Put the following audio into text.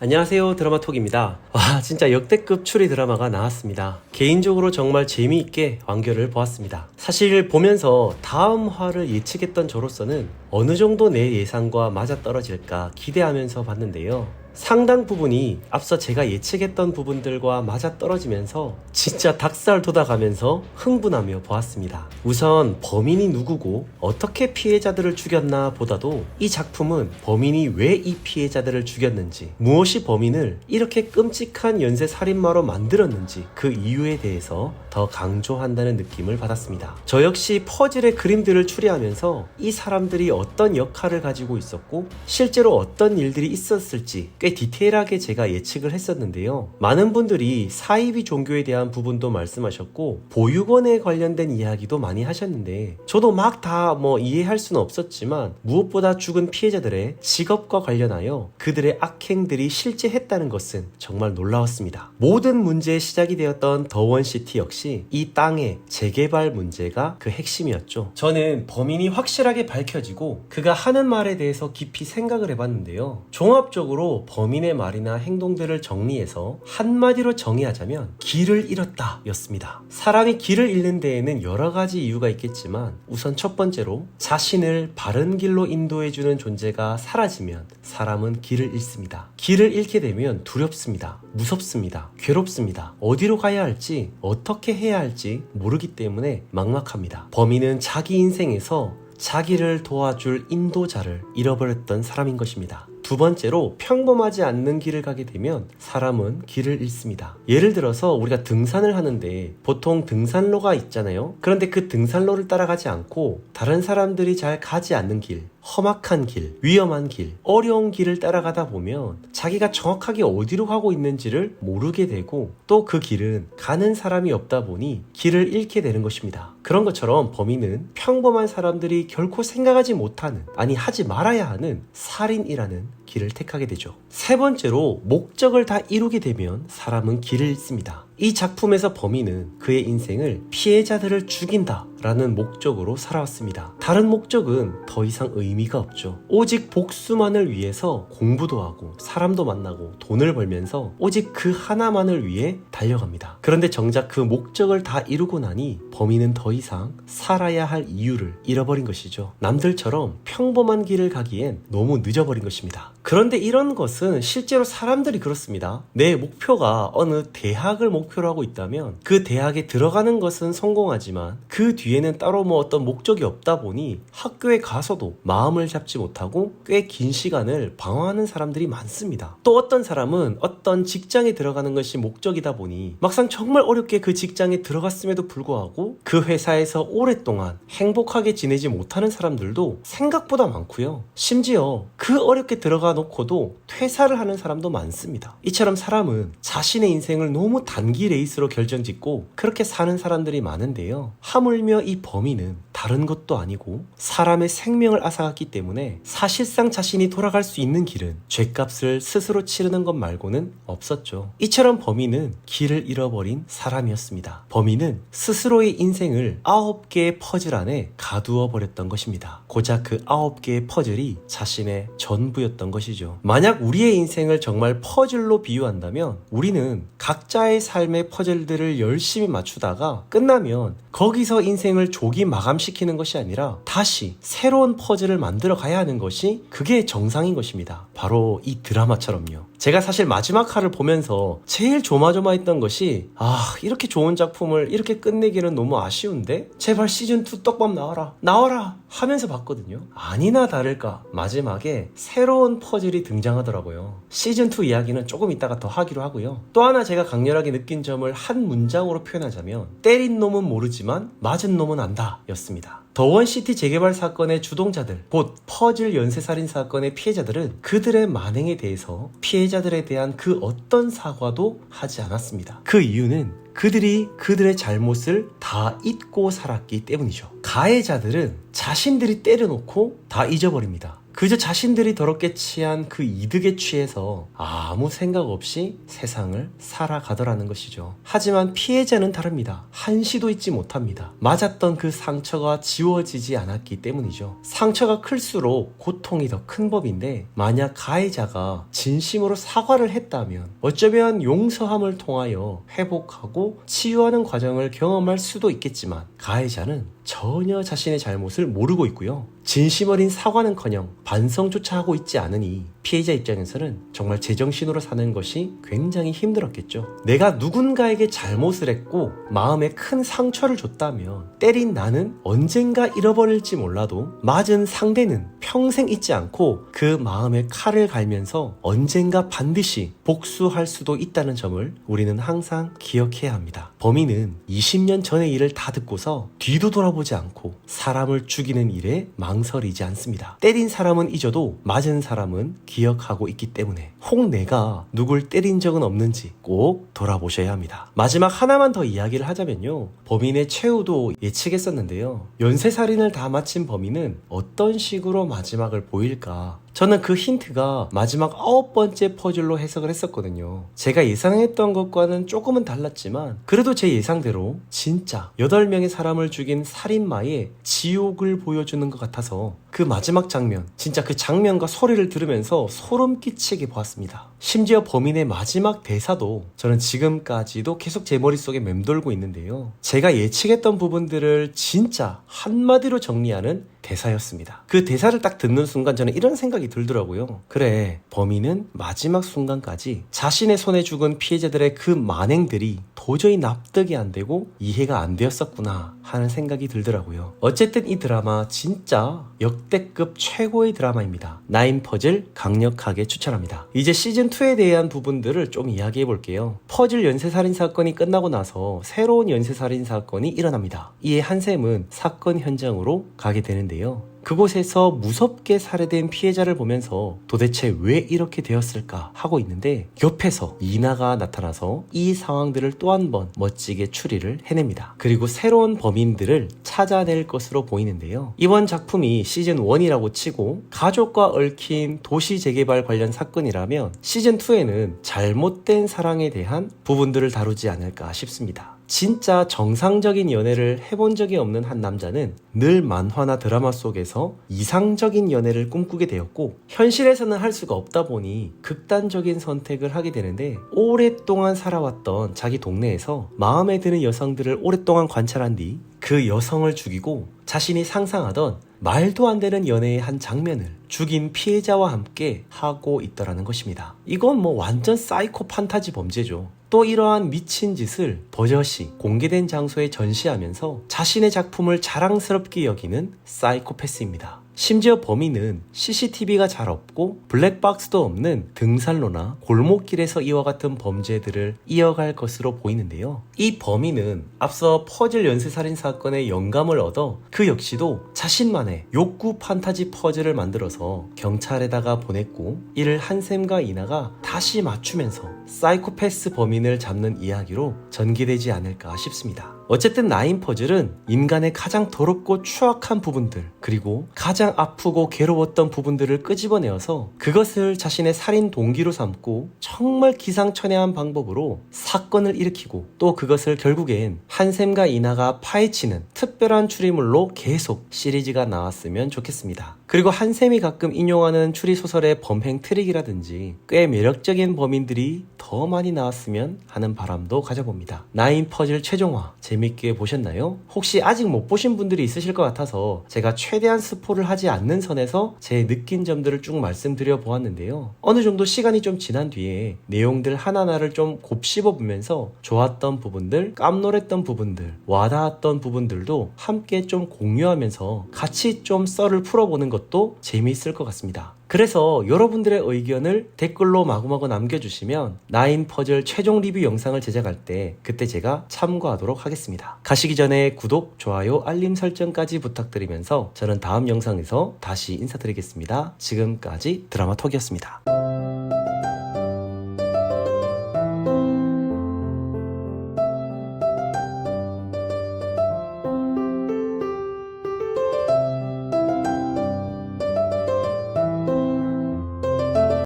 안녕하세요, 드라마톡입니다. 와, 진짜 역대급 추리 드라마가 나왔습니다. 개인적으로 정말 재미있게 완결을 보았습니다. 사실 보면서 다음 화를 예측했던 저로서는 어느 정도 내 예상과 맞아떨어질까 기대하면서 봤는데요. 상당 부분이 앞서 제가 예측했던 부분들과 맞아떨어지면서 진짜 닭살 돋아가면서 흥분하며 보았습니다. 우선 범인이 누구고 어떻게 피해자들을 죽였나 보다도 이 작품은 범인이 왜 이 피해자들을 죽였는지, 무엇이 범인을 이렇게 끔찍한 연쇄살인마로 만들었는지 그 이유에 대해서 더 강조한다는 느낌을 받았습니다. 저 역시 퍼즐의 그림들을 추리하면서 이 사람들이 어떤 역할을 가지고 있었고 실제로 어떤 일들이 있었을지 꽤 디테일하게 제가 예측을 했었는데요. 많은 분들이 사이비 종교에 대한 부분도 말씀하셨고 보육원에 관련된 이야기도 많이 하셨는데 저도 막 다 이해할 수는 없었지만 무엇보다 죽은 피해자들의 직업과 관련하여 그들의 악행들이 실제 했다는 것은 정말 놀라웠습니다. 모든 문제의 시작이 되었던 더원시티 역시 이 땅의 재개발 문제가 그 핵심이었죠. 저는 범인이 확실하게 밝혀지고 그가 하는 말에 대해서 깊이 생각을 해봤는데요. 종합적으로 범인의 말이나 행동들을 정리해서 한마디로 정의하자면 길을 잃었다 였습니다. 사람이 길을 잃는 데에는 여러 가지 이유가 있겠지만 우선 첫 번째로 자신을 바른 길로 인도해주는 존재가 사라지면 사람은 길을 잃습니다. 길을 잃게 되면 두렵습니다. 무섭습니다. 괴롭습니다. 어디로 가야 할지 어떻게 해야 할지 모르기 때문에 막막합니다. 범인은 자기 인생에서 자기를 도와줄 인도자를 잃어버렸던 사람인 것입니다. 두 번째로 평범하지 않는 길을 가게 되면 사람은 길을 잃습니다. 예를 들어서 우리가 등산을 하는데 보통 등산로가 있잖아요. 그런데 그 등산로를 따라가지 않고 다른 사람들이 잘 가지 않는 길, 험악한 길, 위험한 길, 어려운 길을 따라가다 보면 자기가 정확하게 어디로 가고 있는지를 모르게 되고 또 그 길은 가는 사람이 없다 보니 길을 잃게 되는 것입니다. 그런 것처럼 범인은 평범한 사람들이 결코 생각하지 못하는, 아니 하지 말아야 하는 살인이라는 길을 택하게 되죠. 세 번째로 목적을 다 이루게 되면 사람은 길을 잃습니다. 이 작품에서 범인은 그의 인생을 피해자들을 죽인다 라는 목적으로 살아왔습니다. 다른 목적은 더 이상 의미가 없죠. 오직 복수만을 위해서 공부도 하고 사람도 만나고 돈을 벌면서 오직 그 하나만을 위해 달려갑니다. 그런데 정작 그 목적을 다 이루고 나니 범인은 더 이상 살아야 할 이유를 잃어버린 것이죠. 남들처럼 평범한 길을 가기엔 너무 늦어버린 것입니다. 그런데 이런 것은 실제로 사람들이 그렇습니다. 내 목표가 어느 대학을 목표로 하고 있다면 그 대학에 들어가는 것은 성공하지만 그 뒤에는 따로 어떤 목적이 없다 보니 학교에 가서도 마음을 잡지 못하고 꽤 긴 시간을 방황하는 사람들이 많습니다. 또 어떤 사람은 어떤 직장에 들어가는 것이 목적이다 보니 막상 정말 어렵게 그 직장에 들어갔음에도 불구하고 그 회사에서 오랫동안 행복하게 지내지 못하는 사람들도 생각보다 많고요. 심지어 그 어렵게 들어가 놓고도 퇴사를 하는 사람도 많습니다. 이처럼 사람은 자신의 인생을 너무 단기 레이스로 결정짓고 그렇게 사는 사람들이 많은데요. 하물며 이 범인은 다른 것도 아니고 사람의 생명을 앗아갔기 때문에 사실상 자신이 돌아갈 수 있는 길은 죗값을 스스로 치르는 것 말고는 없었죠. 이처럼 범인은 길을 잃어버린 사람이었습니다. 범인은 스스로의 인생을 9개의 퍼즐 안에 가두어 버렸던 것입니다. 고작 그 9개의 퍼즐이 자신의 전부였던 것이죠. 만약 우리의 인생을 정말 퍼즐로 비유한다면 우리는 각자의 삶의 퍼즐들을 열심히 맞추다가 끝나면 거기서 인생을 조기 마감시키는 것이 아니라 다시 새로운 퍼즐을 만들어 가야 하는 것이 그게 정상인 것입니다. 바로 이 드라마처럼요. 제가 사실 마지막 화를 보면서 제일 조마조마했던 것이 이렇게 좋은 작품을 이렇게 끝내기는 너무 아쉬운데 제발 시즌2 떡밥 나와라 하면서 봤거든요. 아니나 다를까 마지막에 새로운 퍼즐이 등장하더라고요. 시즌2 이야기는 조금 이따가 더 하기로 하고요. 또 하나 제가 강렬하게 느낀 점을 한 문장으로 표현하자면 때린 놈은 모르지만 맞은 놈은 안다 였습니다. 더원시티 재개발 사건의 주동자들, 곧 퍼즐 연쇄살인 사건의 피해자들은 그들의 만행에 대해서 피해자들에 대한 그 어떤 사과도 하지 않았습니다. 그 이유는 그들이 그들의 잘못을 다 잊고 살았기 때문이죠. 가해자들은 자신들이 때려놓고 다 잊어버립니다. 그저 자신들이 더럽게 취한 그 이득에 취해서 아무 생각 없이 세상을 살아가더라는 것이죠. 하지만 피해자는 다릅니다. 한시도 잊지 못합니다. 맞았던 그 상처가 지워지지 않았기 때문이죠. 상처가 클수록 고통이 더 큰 법인데, 만약 가해자가 진심으로 사과를 했다면 어쩌면 용서함을 통하여 회복하고 치유하는 과정을 경험할 수도 있겠지만, 가해자는 전혀 자신의 잘못을 모르고 있고요. 진심 어린 사과는커녕 반성조차 하고 있지 않으니 피해자 입장에서는 정말 제정신으로 사는 것이 굉장히 힘들었겠죠. 내가 누군가에게 잘못을 했고 마음에 큰 상처를 줬다면 때린 나는 언젠가 잃어버릴지 몰라도 맞은 상대는 평생 잊지 않고 그 마음에 칼을 갈면서 언젠가 반드시 복수할 수도 있다는 점을 우리는 항상 기억해야 합니다. 범인은 20년 전의 일을 다 듣고서 뒤도 돌아보지 않고 사람을 죽이는 일에 망설이지 않습니다. 때린 사람은 잊어도 맞은 사람은 기억하고 있기 때문에 혹 내가 누굴 때린 적은 없는지 꼭 돌아보셔야 합니다. 마지막 하나만 더 이야기를 하자면요, 범인의 최후도 예측했었는데요. 연쇄살인을 다 마친 범인은 어떤 식으로 마지막을 보일까? 저는 그 힌트가 마지막 9번째 퍼즐로 해석을 했었거든요. 제가 예상했던 것과는 조금은 달랐지만 그래도 제 예상대로 진짜 8명의 사람을 죽인 살인마의 지옥을 보여주는 것 같아서 그 마지막 장면, 진짜 그 장면과 소리를 들으면서 소름 끼치게 보았습니다. 심지어 범인의 마지막 대사도 저는 지금까지도 계속 제 머릿속에 맴돌고 있는데요. 제가 예측했던 부분들을 진짜 한마디로 정리하는 대사였습니다. 그 대사를 딱 듣는 순간 저는 이런 생각이 들더라고요. 그래, 범인은 마지막 순간까지 자신의 손에 죽은 피해자들의 그 만행들이 도저히 납득이 안 되고 이해가 안 되었었구나 하는 생각이 들더라고요. 어쨌든 이 드라마 진짜 역대급 최고의 드라마입니다. 나인 퍼즐 강력하게 추천합니다. 이제 시즌2에 대한 부분들을 좀 이야기해 볼게요. 퍼즐 연쇄살인 사건이 끝나고 나서 새로운 연쇄살인 사건이 일어납니다. 이에 한샘은 사건 현장으로 가게 되는데요. 그곳에서 무섭게 살해된 피해자를 보면서 도대체 왜 이렇게 되었을까 하고 있는데, 옆에서 이나가 나타나서 이 상황들을 또 한 번 멋지게 추리를 해냅니다. 그리고 새로운 범인들을 찾아낼 것으로 보이는데요. 이번 작품이 시즌1이라고 치고 가족과 얽힌 도시 재개발 관련 사건이라면 시즌2에는 잘못된 사랑에 대한 부분들을 다루지 않을까 싶습니다. 진짜 정상적인 연애를 해본 적이 없는 한 남자는 늘 만화나 드라마 속에서 이상적인 연애를 꿈꾸게 되었고, 현실에서는 할 수가 없다 보니 극단적인 선택을 하게 되는데, 오랫동안 살아왔던 자기 동네에서 마음에 드는 여성들을 오랫동안 관찰한 뒤 그 여성을 죽이고 자신이 상상하던 말도 안 되는 연애의 한 장면을 죽인 피해자와 함께 하고 있더라는 것입니다. 이건 뭐 완전 사이코 판타지 범죄죠. 또 이러한 미친 짓을 버젓이 공개된 장소에 전시하면서 자신의 작품을 자랑스럽게 여기는 사이코패스입니다. 심지어 범인은 CCTV가 잘 없고 블랙박스도 없는 등산로나 골목길에서 이와 같은 범죄들을 이어갈 것으로 보이는데요. 이 범인은 앞서 퍼즐 연쇄살인 사건의 영감을 얻어 그 역시도 자신만의 욕구 판타지 퍼즐을 만들어서 경찰에다가 보냈고, 이를 한샘과 이나가 다시 맞추면서 사이코패스 범인을 잡는 이야기로 전개되지 않을까 싶습니다. 어쨌든 나인 퍼즐은 인간의 가장 더럽고 추악한 부분들, 그리고 가장 아프고 괴로웠던 부분들을 끄집어내어서 그것을 자신의 살인 동기로 삼고 정말 기상천외한 방법으로 사건을 일으키고, 또 그것을 결국엔 한샘과 이나가 파헤치는 특별한 추리물로 계속 시리즈가 나왔으면 좋겠습니다. 그리고 한샘이 가끔 인용하는 추리소설의 범행 트릭이라든지 꽤 매력적인 범인들이 더 많이 나왔으면 하는 바람도 가져봅니다. 나인 퍼즐 최종화 재밌게 보셨나요? 혹시 아직 못 보신 분들이 있으실 것 같아서 제가 최대한 스포를 하지 않는 선에서 제 느낀 점들을 쭉 말씀드려 보았는데요. 어느 정도 시간이 좀 지난 뒤에 내용들 하나하나를 좀 곱씹어 보면서 좋았던 부분들, 깜놀했던 부분들, 와닿았던 부분들도 함께 좀 공유하면서 같이 좀 썰을 풀어보는 것도 재미있을 것 같습니다. 그래서 여러분들의 의견을 댓글로 마구마구 남겨주시면 나인 퍼즐 최종 리뷰 영상을 제작할 때 그때 제가 참고하도록 하겠습니다. 가시기 전에 구독, 좋아요, 알림 설정까지 부탁드리면서 저는 다음 영상에서 다시 인사드리겠습니다. 지금까지 드라마톡이었습니다.